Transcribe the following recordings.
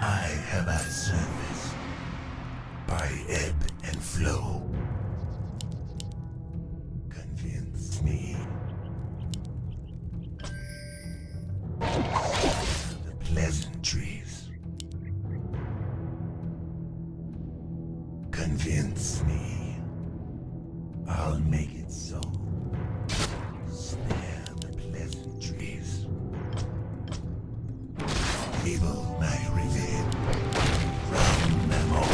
I have a service by ebb and flow. Convince me. The pleasantries. Convince me. I'll make it so. Spare the pleasantries. Able my revenge. Round them all.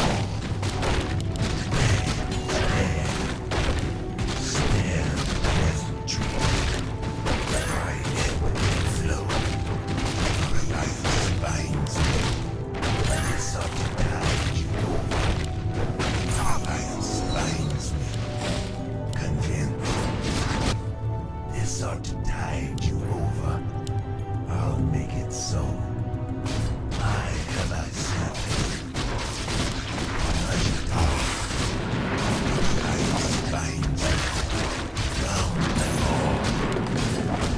Spare the pleasantries. I ebb and flow. Our life binds me. This ought to tide you over. Our life binds me. Convinced. This ought to tide you over. I'll make it so. I have a service. Much power. Life binds me. Round them all.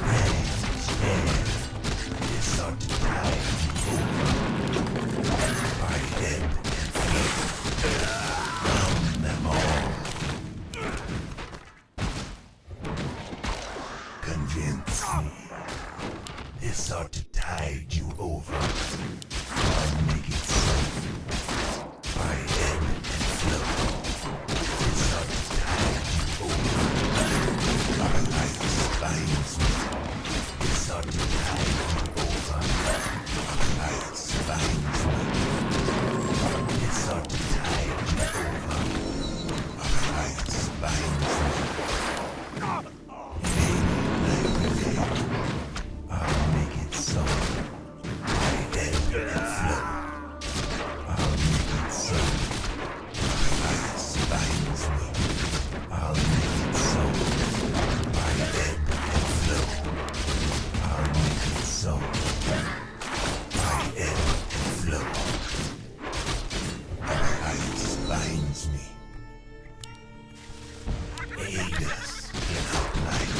Hands, hands. This ought to tide you over. By ebb and flow. Round them all. Convince me. This ought to tide you over. I'll make it so. By ebb and flow. This ought to tide you over. Our life binds me. This ought to tide you over. Our life binds me. This ought to tide you over. Our life binds me. I'll make it so. By ebb and flow. I'll make it so. Ice binds me. I'll make it so. By ebb and flow. I'll make it so. By ebb and flow. Ice binds me. Aid us in our life.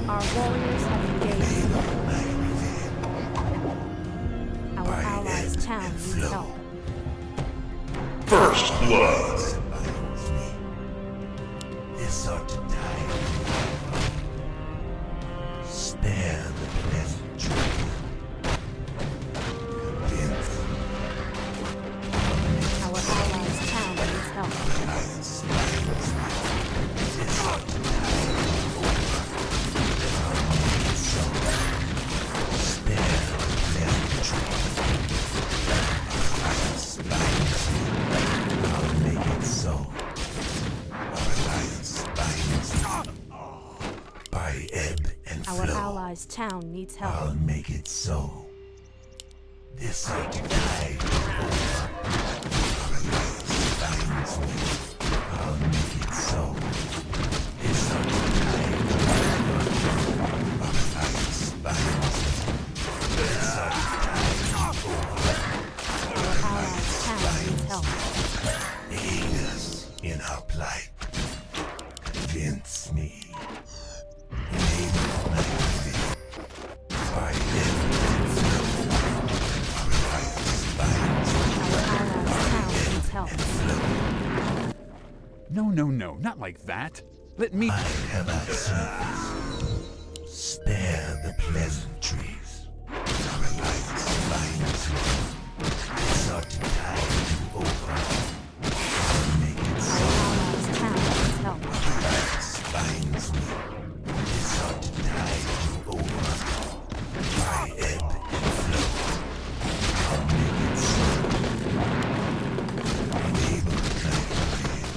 Our warriors have engaged. Our allies' town needs help. First blood. This ought to die. Spare the pleasantry. Convince. Our allies' town needs help. This ought to die. By ebb and Our flow. allies' town needs help. I'll make it so. This ought to tide over. Our life binds me. I'll make it so. This ought to tide over. Our life binds me. This ought to tide over. Our allies' town needs help. Aid us in our plight. Convince me. Enable my living. By ebb and flow. Our life binds me. Our allies' town needs help. And flow. No, not like that. Let me... I have a service. Spare the pleasantries. Our life binds me. This ought to tide you over. I'll make it so. Our allies' town needs help. Our life binds me. This ought to tide you over. By ebb and flow. I'll make it so. Enable my living.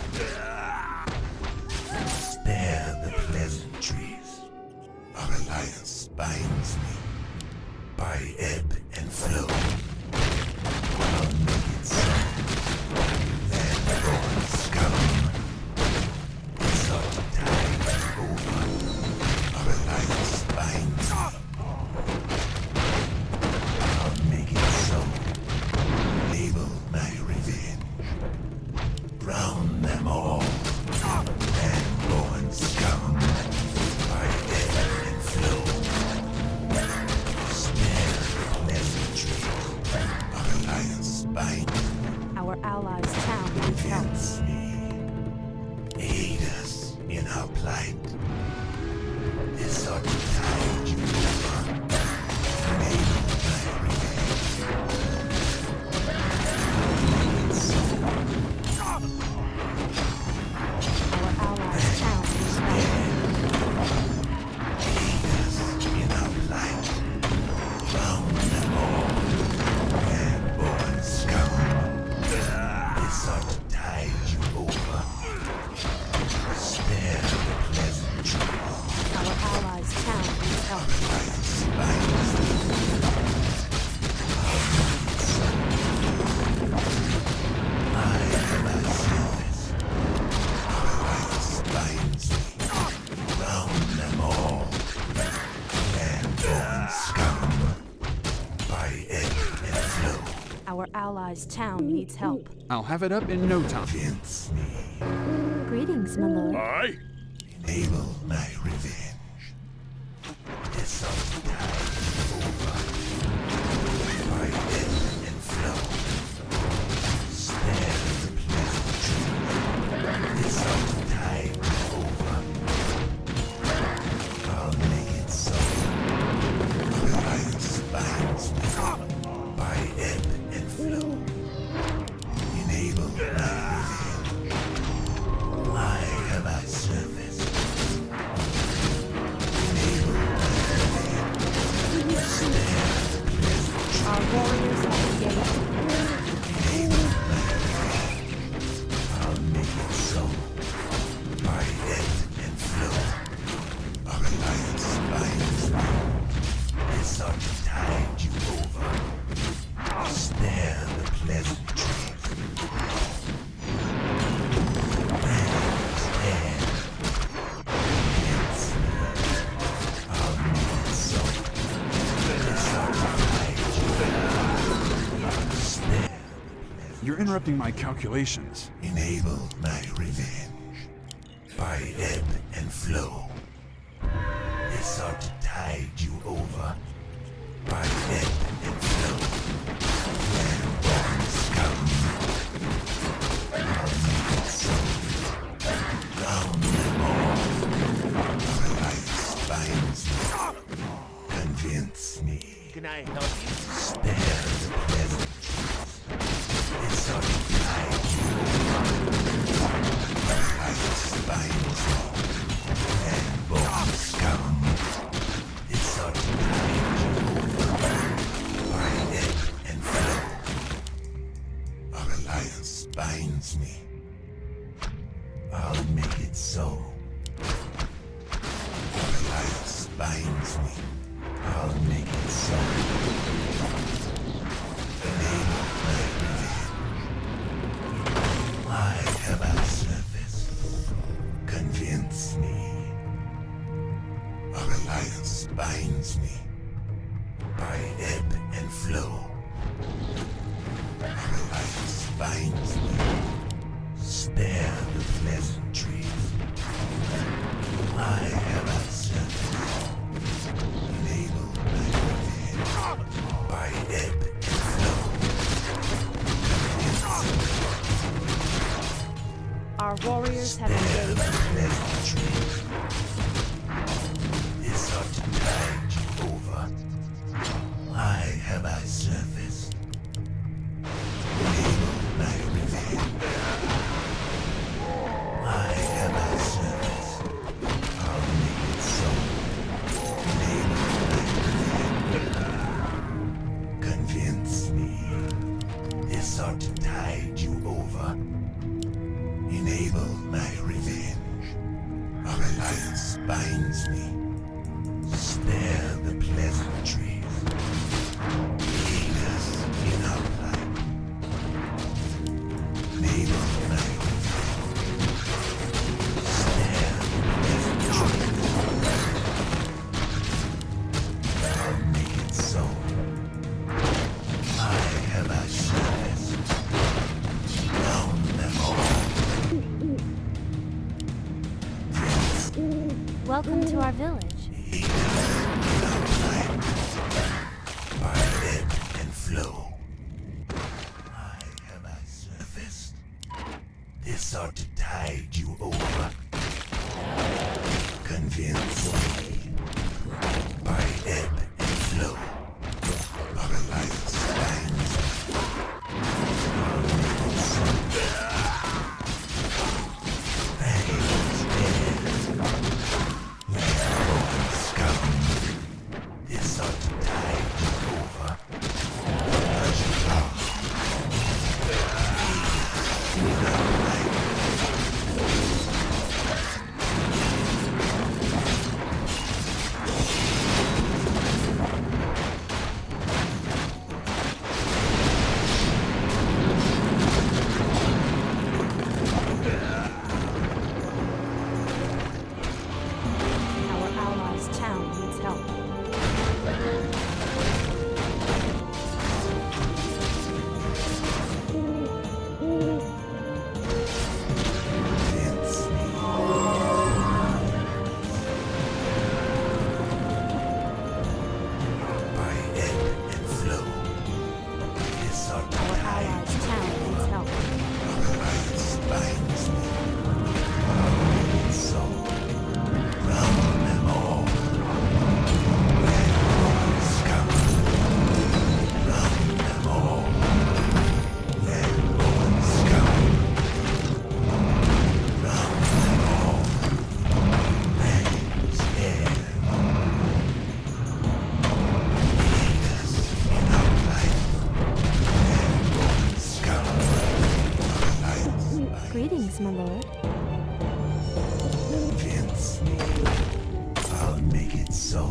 light. This ought to tide you over. Enable my revenge. Our allies' town needs help. Leaders in our light. Bound them all. Man-born scum. This ought to tide you over. Spare the pleasant truth. Our allies' town needs help. Our allies' town needs help. I'll have it up in no time. Convince me. Greetings, my lord. Aye. Enable my revenge. This ought to tide you over. By ebb and flow. Spare the pleasant truth. This ought to tide you over. I'll make it so. Alliance binds me. By ebb and flow. Enable my revenge. Why have I surfaced? Enable my revenge. Spare the pleasant truth. Our warriors have engaged. Enable my revenge. I'll make it so. By ebb and flow. Our alliance binds me. This ought to tide you over. Spare the pleasant truth. Man's hand. Against me. I'll make it so. This ought to tide you over. Spare the pleasant. You're interrupting my calculations. Enable my revenge. By ebb and flow. This ought to tide you over. By ebb and flow. Man-born scum. I'll make it so. Drown them all. Our alliance binds me. Convince me. Can I help you? Spare the pleasant truth. This ought to tide you over. Our alliance binds me. Man-born scum. This ought to tide you over. By ebb and flow. Our alliance binds me. I'll make it so. Our alliance binds me. I'll make it so. Enable my revenge. Why have I surfaced? Convince me. Our alliance binds me. By ebb and flow. Our alliance binds me. Spare the pleasantries. Why have I surfaced? Enable my revenge. By ebb and flow. Our warriors have Spare the engaged. pleasantries. This ought to tide you over. Why have I surfaced? Enable my revenge. Why have I surfaced? I'll make it so. Enable my revenge. Convince me. This ought to tide you over. Enable my revenge. Our alliance binds me. Spare the pleasantries. Lead us in our light. Enable my revenge. Spare the pleasantries. I'll make it so. Why have I surfaced? Down them all. Welcome to our village. By ebb and flow. Why have I surfaced? This ought to tide you over. Convince me by ebb and flow. Our alliance stands. This ought to tide you over. Our allies' town needs help. Convince me. By ebb and flow. This ought to Our tide allies' town needs help. our alliance binds me. So round them all. Let scum. Round them all. Let scum. Round them all. Let scare. Leaders in our life. Let scum. Alliance binds. Greetings, my lord. Convince me. I'll make it so.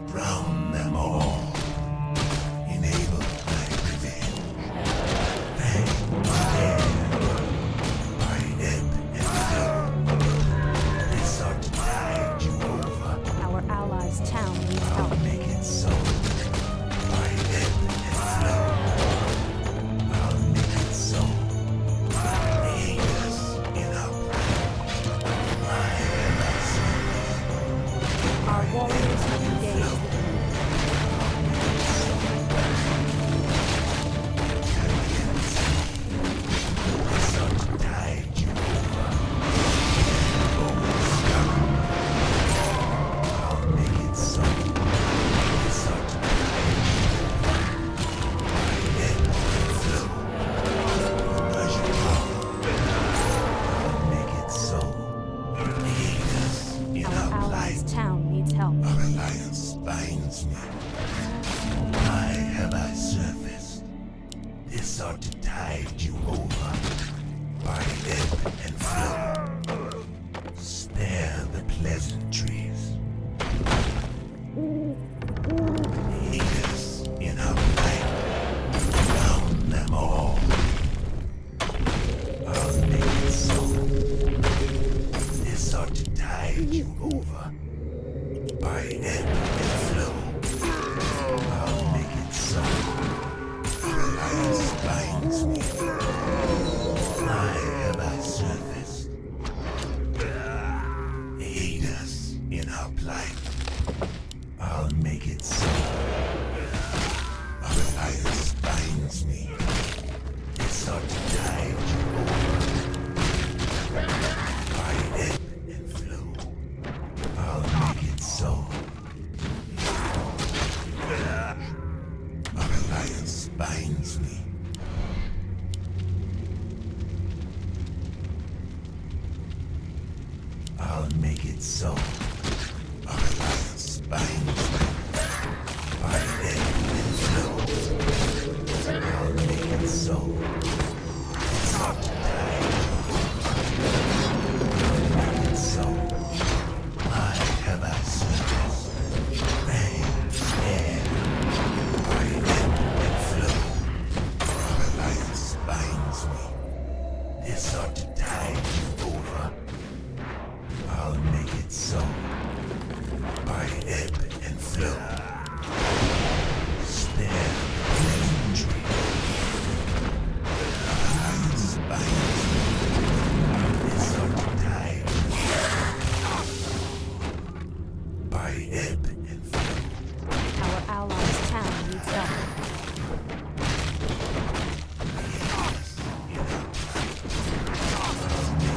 Drown them all. Enable my revenge. Bang, stare. By ebb and flow. This ought to tide you over. Our allies' town needs help. I'll make it so. By ebb and flow. I'll make it so. Aid us in our my Our warriors have engaged. This ought to tide you over. I'll make it so. This ought to tide you over. By ebb and flow. Pleasure I'll make it so. Aid us in Our our allies' life. town needs help. Our alliance binds me. Why have I surfaced? This ought to tide you over. By ebb and flow. Spare the pleasantries. Aid us in our life. Drown them all. I'll make it so. This ought to tide you over. By ebb and flow. I'll make it so. Our alliance binds me. Why have I surfaced? Aid us in our plight. I'll make it so. Our alliance binds me. This ought to tide you over. By ebb and flow. I'll make it so. Our alliance binds me. I'll make it so. Our alliance binds me. By ebb and flow. I'll make it so. It's ought to die. I'll make it so. Why have I surfaced? Rain, air. By ebb and flow. Our alliance binds me. This ought to tide you over. I'll make it so. By ebb and flow. Spare the pleasantry. Our alliance binds me. This ought to tide you. By ebb and flow. Our allies' town needs help. Yes, you know.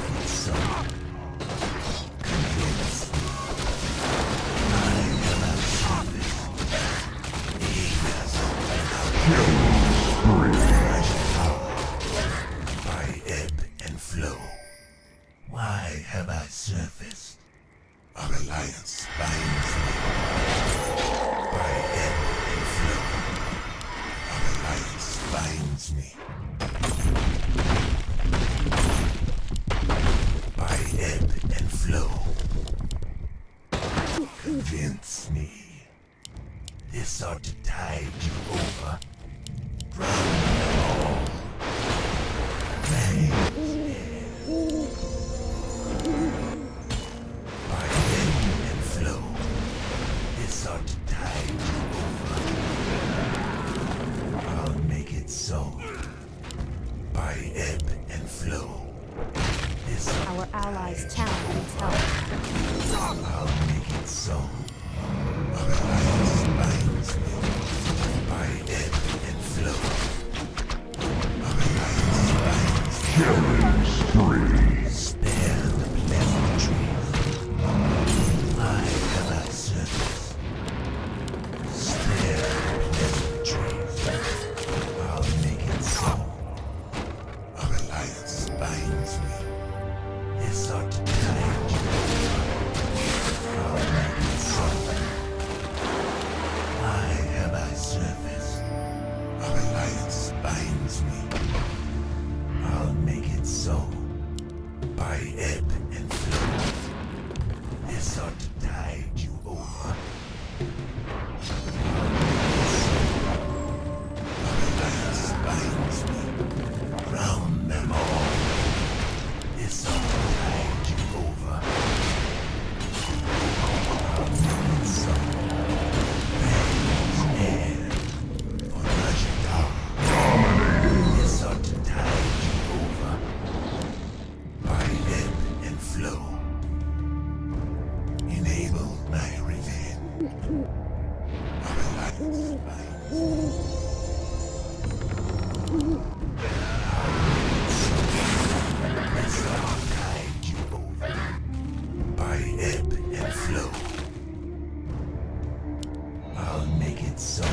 flow. Why have I surfaced? Our alliance binds me. By ebb and flow. Our alliance binds me. By ebb and flow. Convince me. This ought to tide you over. Drown them all. By ebb and flow. This ought to tide you over. I'll make it so. By ebb and flow. This Our allies' town needs help. I'll make it so. Our alliance binds me. By ebb and flow. Our alliance binds me. Killing spree. Spare the pleasantries. Why have I surfaced? Spare the pleasantries. I'll make it so. Our alliance binds me. This ought to tide you over. I'll make it so. Why have I surfaced? Our alliance binds me. I'll make it so. By ebb and flow. This ought to tide you over. Our alliance binds me. Drown them all. This ought to tide you over. I'll make it so. Man's air for Slardar. This ought to tide you over. By ebb and flow. Enable my revenge. Our alliance binds me. This ought to tide you over. By ebb and flow. I'll make it so.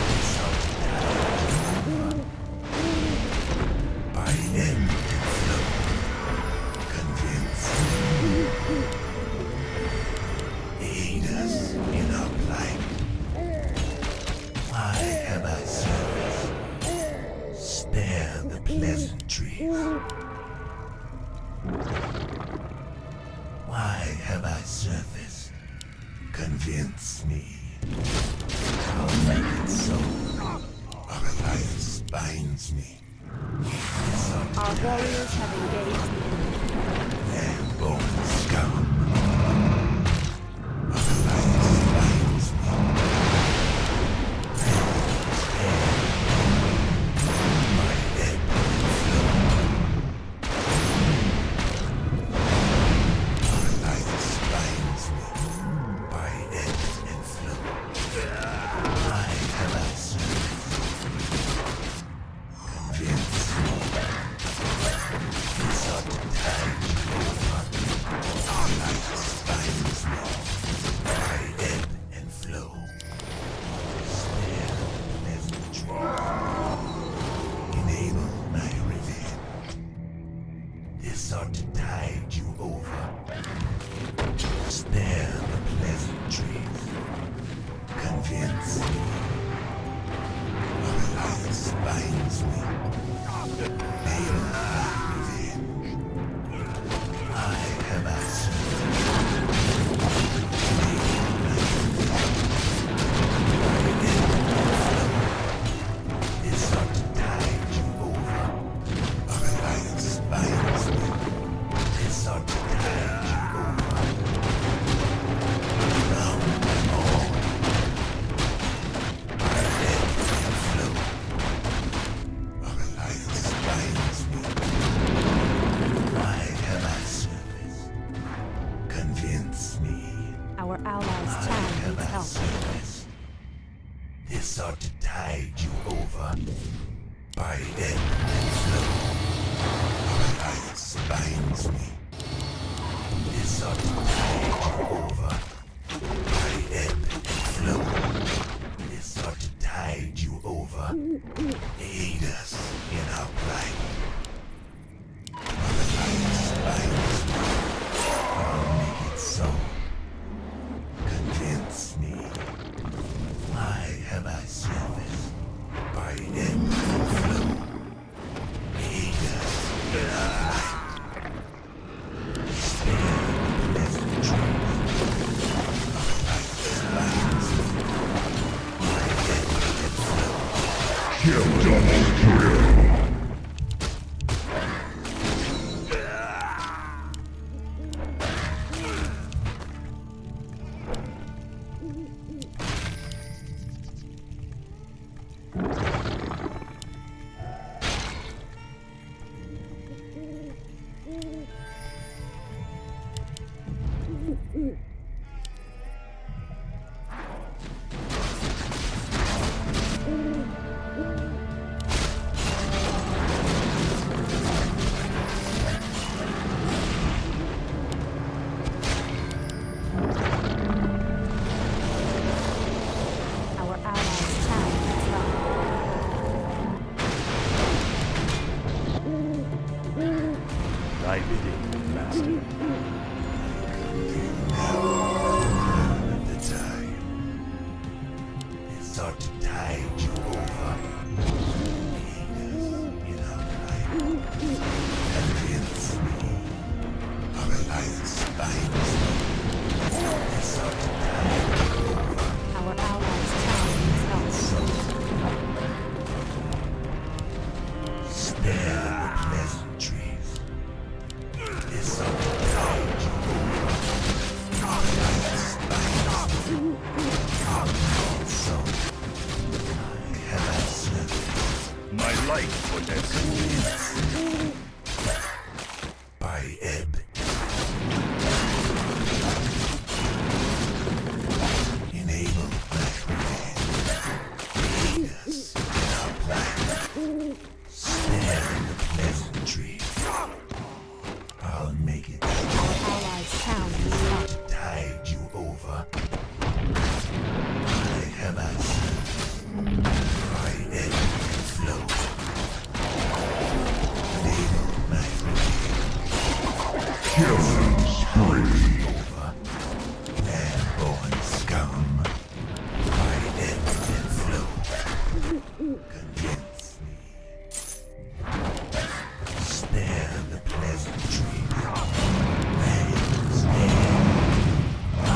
This ought to tide you over. By ebb and flow. Convince me. Aid us in our plight. Why have I surfaced? Spare the pleasantries. Why have I surfaced? Convince me. I'll make it so. Our alliance binds me. This ought to Our warriors have engaged the enemy. their bone scum. Our alliance binds me. My ebb and flow. Our alliance binds me. By ebb and flow. Why have I surfaced? Convince me. This ought to tide you over. Our alliance binds me. By ebb and flow. Spare the pleasantries. Enable my revenge. This ought to tide you over. Spare the pleasantries. Convince me. Our alliance binds me. Enable my revenge. Why have I served? Enable my revenge. By ebb and flow. This ought to tide you over. Our alliance binds me. This ought to tide you over. Drown them all. By ebb and flow. Our alliance binds Thy bidding, master. The time is start to tide you over. In our life, convince me. Our lives binds me. It's start to tide you over. Our allies' town needs help. Spare the pleasantries. It's start to tide you over. Our lives binds me. So I have answered. My light possesses. By ebb. Enable my revenge. Lead us in our plan. Spare the pleasantry. I'll make it Our allies' town needs help. tide you over. I have answered. By ebb and flow. Enable my revenge. Killing spree. Over. Land-born scum. By ebb and flow. Convince me. Spare the pleasantry. Spare. I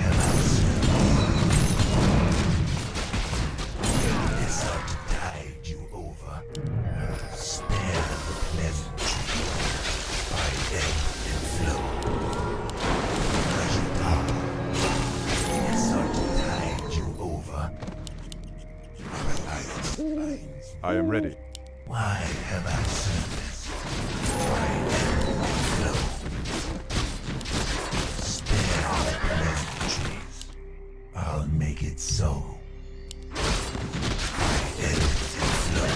have answered. It's up to tide you over. Spare the pleasantry. By ebb and flow. It's up to tide you over. Our alliance binds. I am ready. Why have I service? Why ebb and flow? Spare the pleasantries. I'll make it so. Why ebb and flow?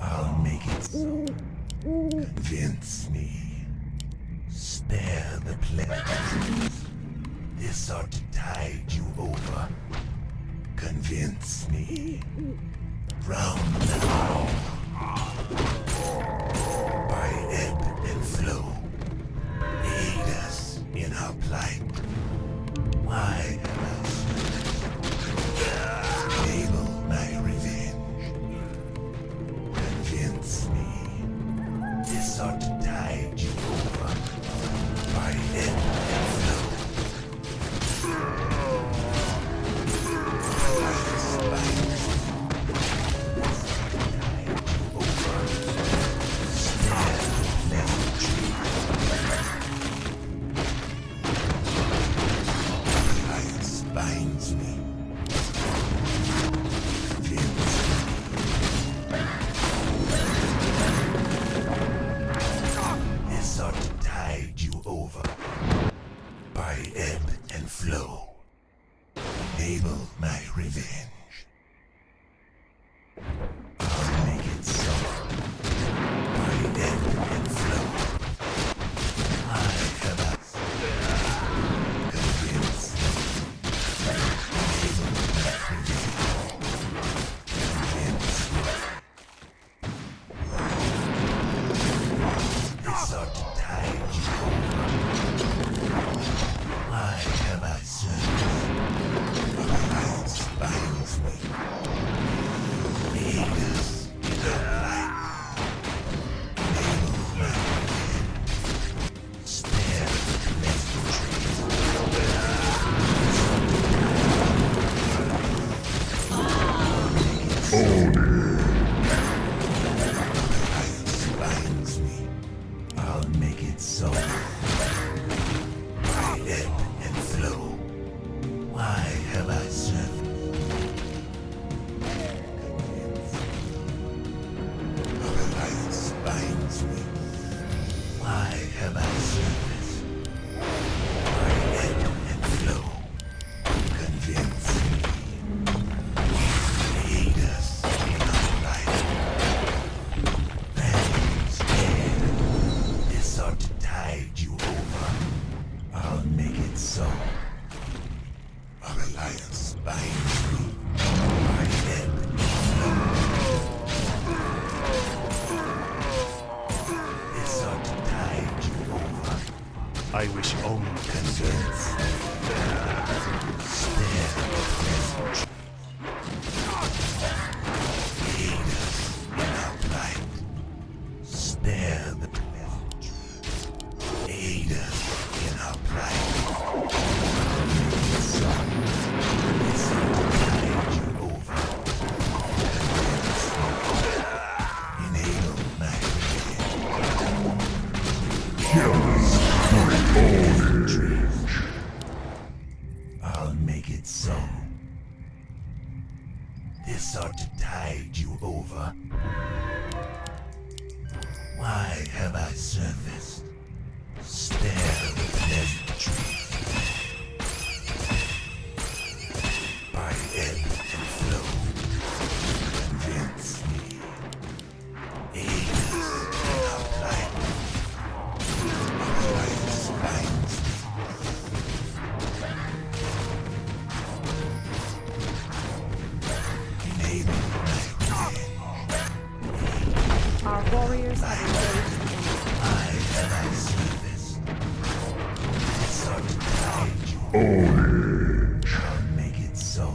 I'll make it so. Convince me. Spare the pleasantries. This ought to tide you over. Convince me. Round now. By ebb and flow. Aid us in our plight. Why have I served? Enable my revenge. Convince me. This ought to tide you over. By ebb and flow. Binds me. This ought to tide you over. By ebb and flow. Enable my revenge. I'll make it so. By ebb and flow. I have asked. Convince me. Enable my revenge. Convince me. This ought to tide you over. Why have I served? Alliance binds me. Aid us in our life. Enable my revenge. Spare the pleasantries. Alliance binds me. I'll make it so. By ebb and flow. Why have I served? I wish only Convince. Spare the pleasant. Aid us in our plight. Spare the pleasant. Aid us in our plight. It's tide you over. Enable my I'll make it so. This ought to tide you over. Why have I surfaced? Spare the pleasantries. By ebb and flow. Convince me. Aid us in our plight. Otherwise binds me. Enable my revenge. Our warriors have engaged the enemy. Why have I serviced? This ought to tide you. I'll make it so.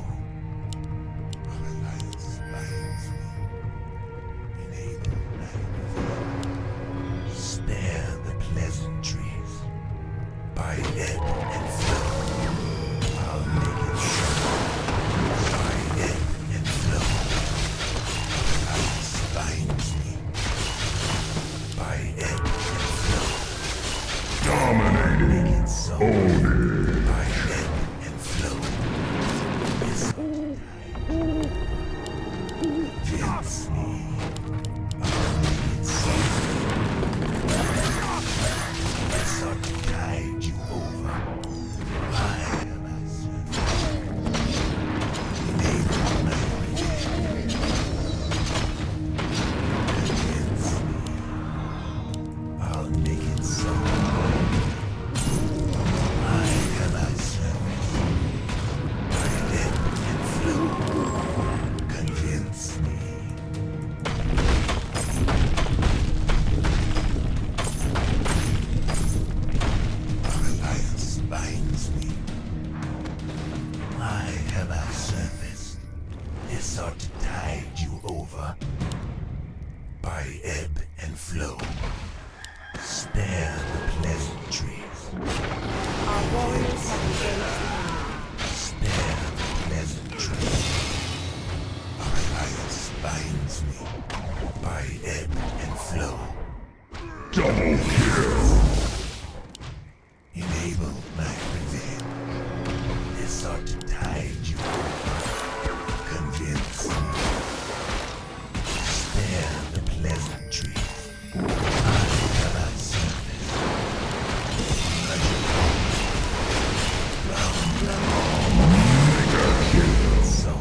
Our alliance binds me. Enable my revenge. Spare the pleasantries. By ebb and flow. I'll make it so. By ebb and flow. Our alliance binds me. By ebb and flow. Dominating. Make it so. By ebb and flow. Yes. Convince me. I'll make it so. This ought to tide you over. Why am I certain? Enable my revenge. Convince me. I'll make it so. Why am I certain? By ebb and flow. Convince me. Our alliance binds me. Why have I surfaced? This ought to tide you over. By ebb and flow. Spare the pleasantries. Our warriors have engaged the enemy. Spare the pleasantries. Our alliance binds me. By ebb and flow. Double kill. Enable my revenge. This ought to tide you over. Convince me. Spare the pleasantries. Why have I surfaced? Round kill. So,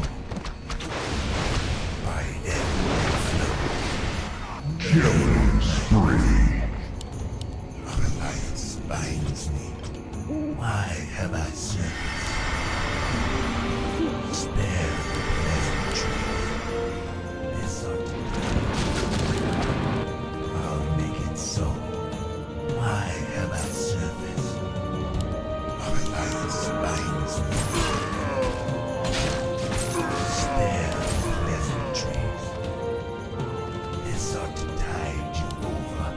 by ebb and flow. Killing spree. Our alliance binds me. Why have I surfaced? Spare the pleasantries. This ought to I'll make it so. Why have I surfaced? Our alliance binds me. Spare the pleasantries. This ought to tide you over.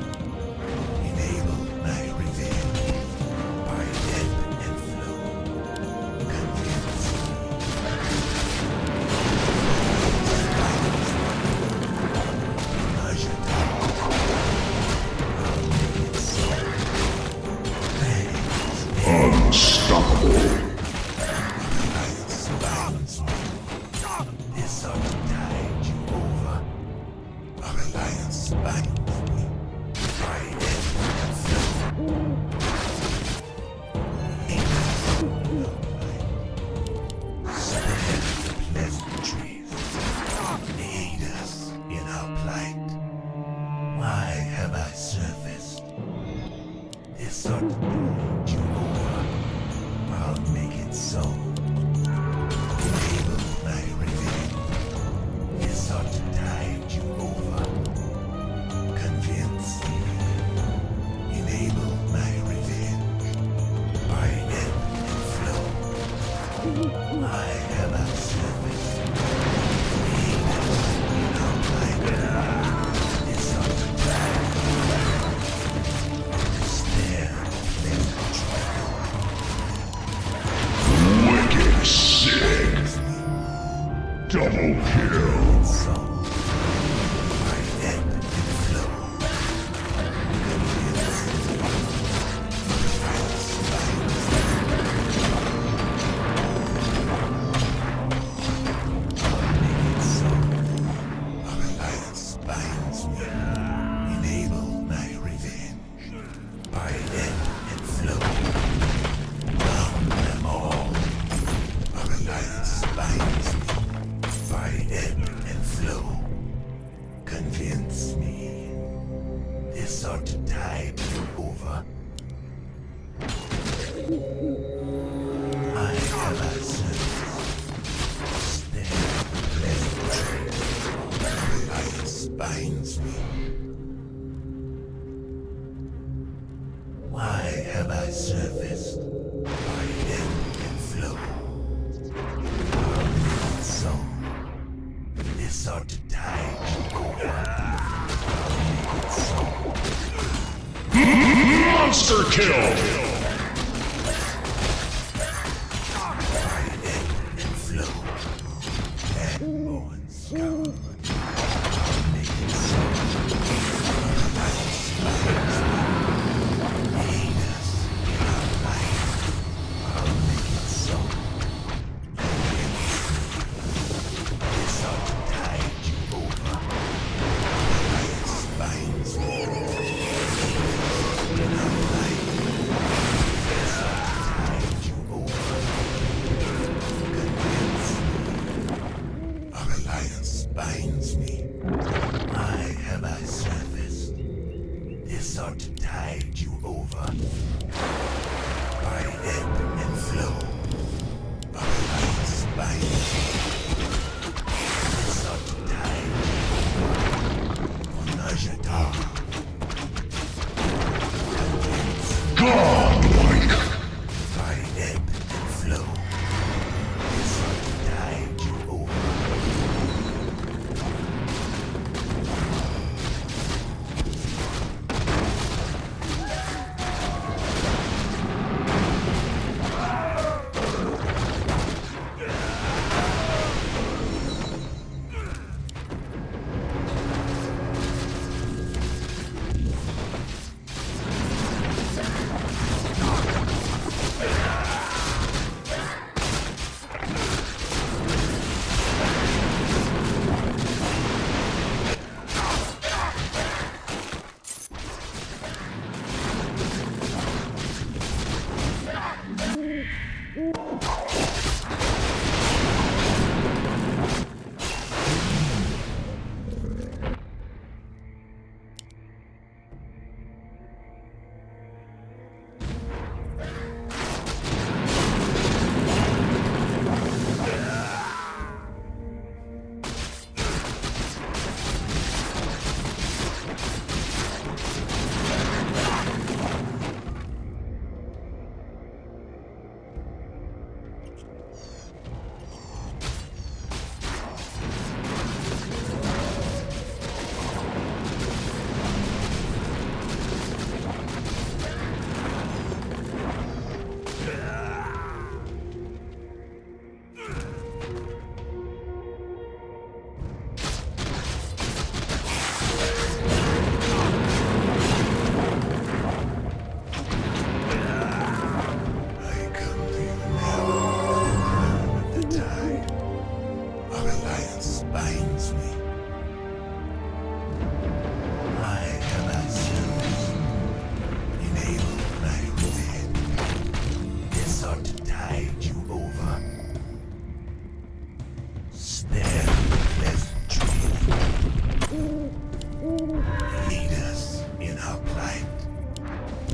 sought to tide you over. I have a service. Stand pleasantly. Reliance binds me. Why have I surfaced? I ebb and flow. Our naked soul. They sought to tide you over. Our naked soul. Monster kill! I ebb and flow. Backbone scour. Our naked soul. Reliance binds me. Aid us in our life. Our naked soul. They sought to tide you over. Reliance binds me. In our life. They sought to tide you over. Convince me. Our alliance binds me. Why have I surfaced? They sought to tide you over. By ebb and flow. Our alliance binds me. They sought to tide you over. On Najata. Godlike! By ebb and flow. They sought to tide you over. I come to you now, with the tide. Our alliance binds me. I have I service. Enable my revenge. They sought to tide you over. Spare the pleasantry. Lead us in our plight.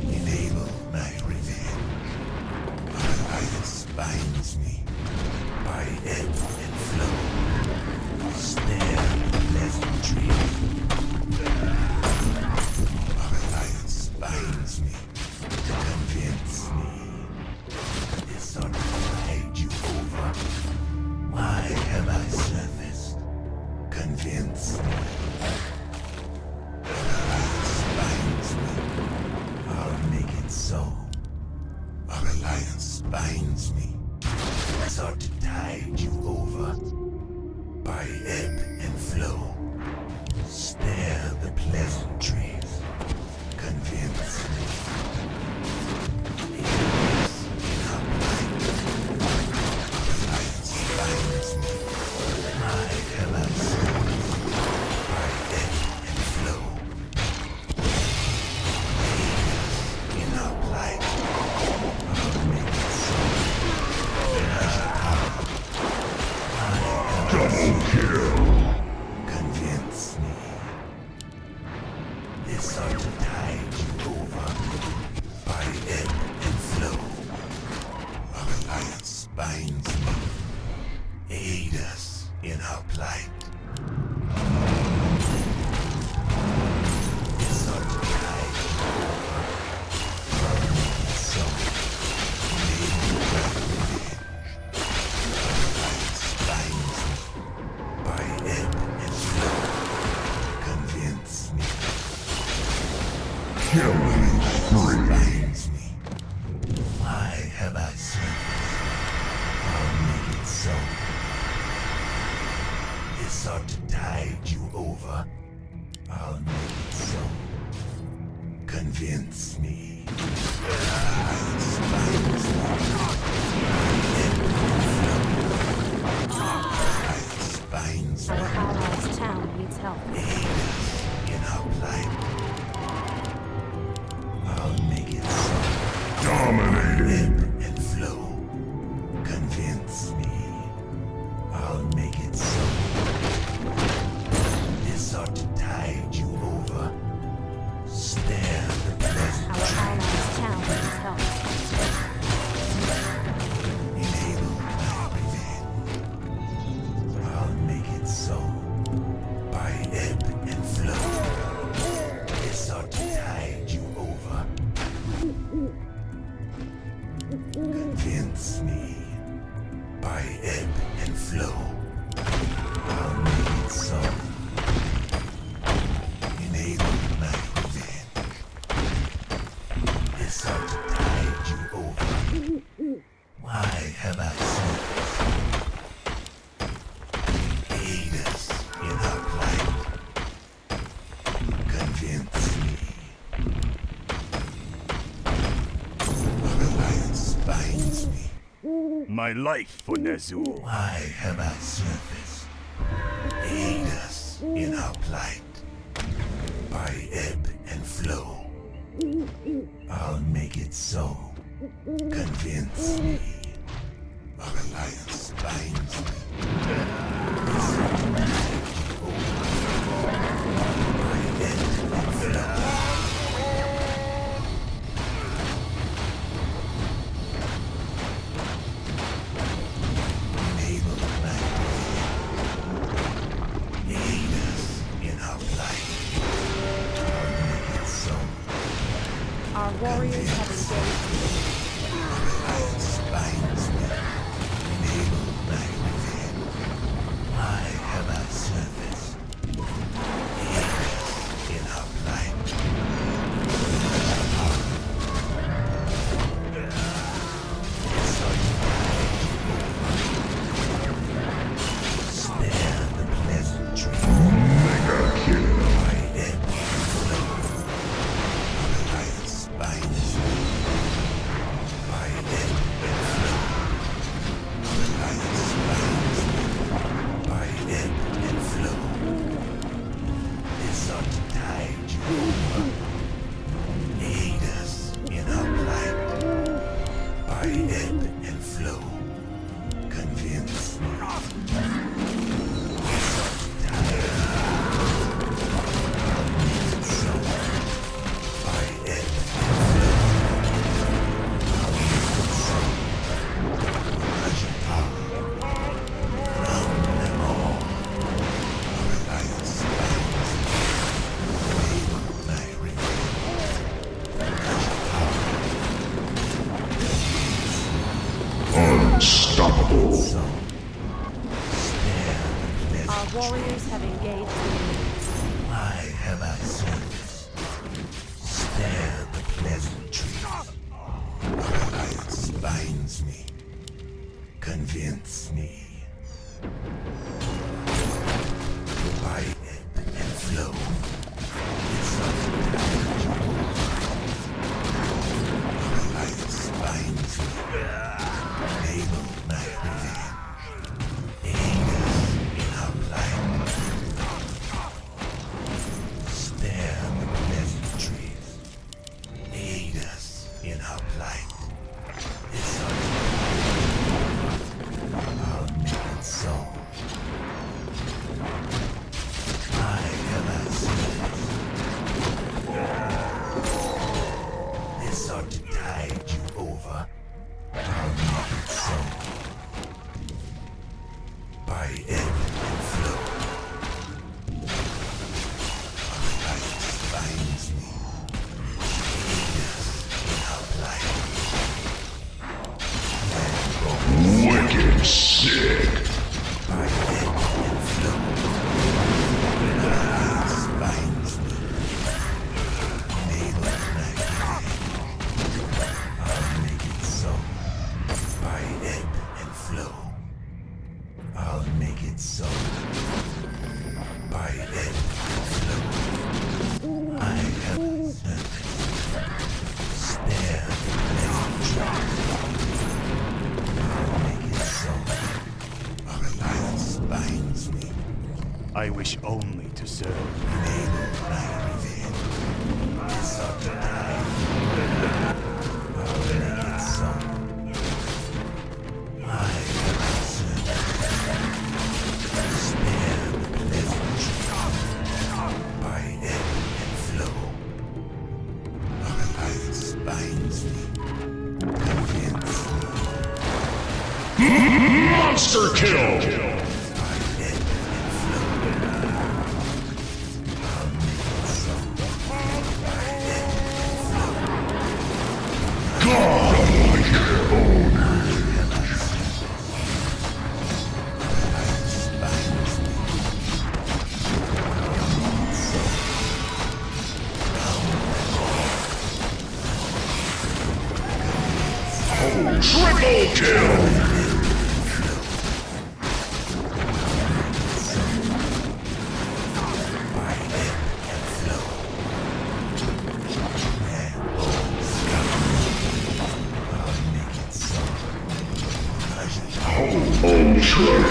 Enable my revenge. Our alliance binds me. By ebb and flow. Spare the pleasantry. Our alliance binds me. Convince me. They sought to tide you over. Why have I surfaced? Convince me. Our alliance binds me. Our naked soul. Our alliance binds me. Sought to tide you over. By ebb and flow. Spare the pleasantries. Convince me. Yes, in our plight. Our alliance binds me. Why have I served? By ebb and flow. Yes, in our plight. Our naked soul. Double kill! Killing spree. Me. Why have I seen this? I'll make it so. They sought to tide you over. I'll make it so. Convince me. Spines Our allies' town needs help. in our plight. I'll make it so. Dominating. Ebb and flow. Convince me. I'll make it so. They sought to tide you over. Spare the pleasant. Our allies' town needs help. Enable my revenge. I'll make it so. By ebb and flow. They sought to tide you over. Convince me. By ebb and flow. I'll make it so. Enable my revenge. They sought to tide you over. Why have I seen this? Aid us in our plight. Convince me. Our alliance binds me. My life for Nezu. Why have I surfaced? Aid us in our plight. By ebb and flow. I'll make it so. Convince me. Our alliance binds me. By ebb and flow. Enable my revenge. Aid us in our plight. I'll make it so. Our warriors have engaged. Alliance binds me. Enable my revenge. Why have I surfaced? Aid us in our plight. Spare the pleasantry. Mega kill. By ebb and flow. Alliance binds me. By ebb and flow. Alliance binds me. By ebb and flow. They sought to tide you over. Aid us in our plight. By ebb and flow. Convince me. They sought to tide you over. So, by ebb and flow. Russian power. Round them all. Our alliance binds me. Enable my revenge. Russian power. Unstoppable. So, spare the pleasant. Our warriors have engaged. Why have I surfaced? Spare the pleasantries. Our alliance binds me. Convince me. By ebb and flow. It's not our alliance binds me. Enable my revenge. Aid us in our plight. Spare the pleasantries. Aid us in our plight. It's our I'll by ebb and flow. I have a servant. Spare the pleasant drop. I'll make it so. Our alliance binds me. I wish only to serve. Enable my revenge. This ought to die. I'll make it so. I have a servant. Spare the pleasant drop. By ebb and flow. Our alliance binds me. Convince me. Monster kill! By ebb and flow. I'll make it so. By ebb and flow. Godlike owner. Alliance binds me. Triple kill! Ultra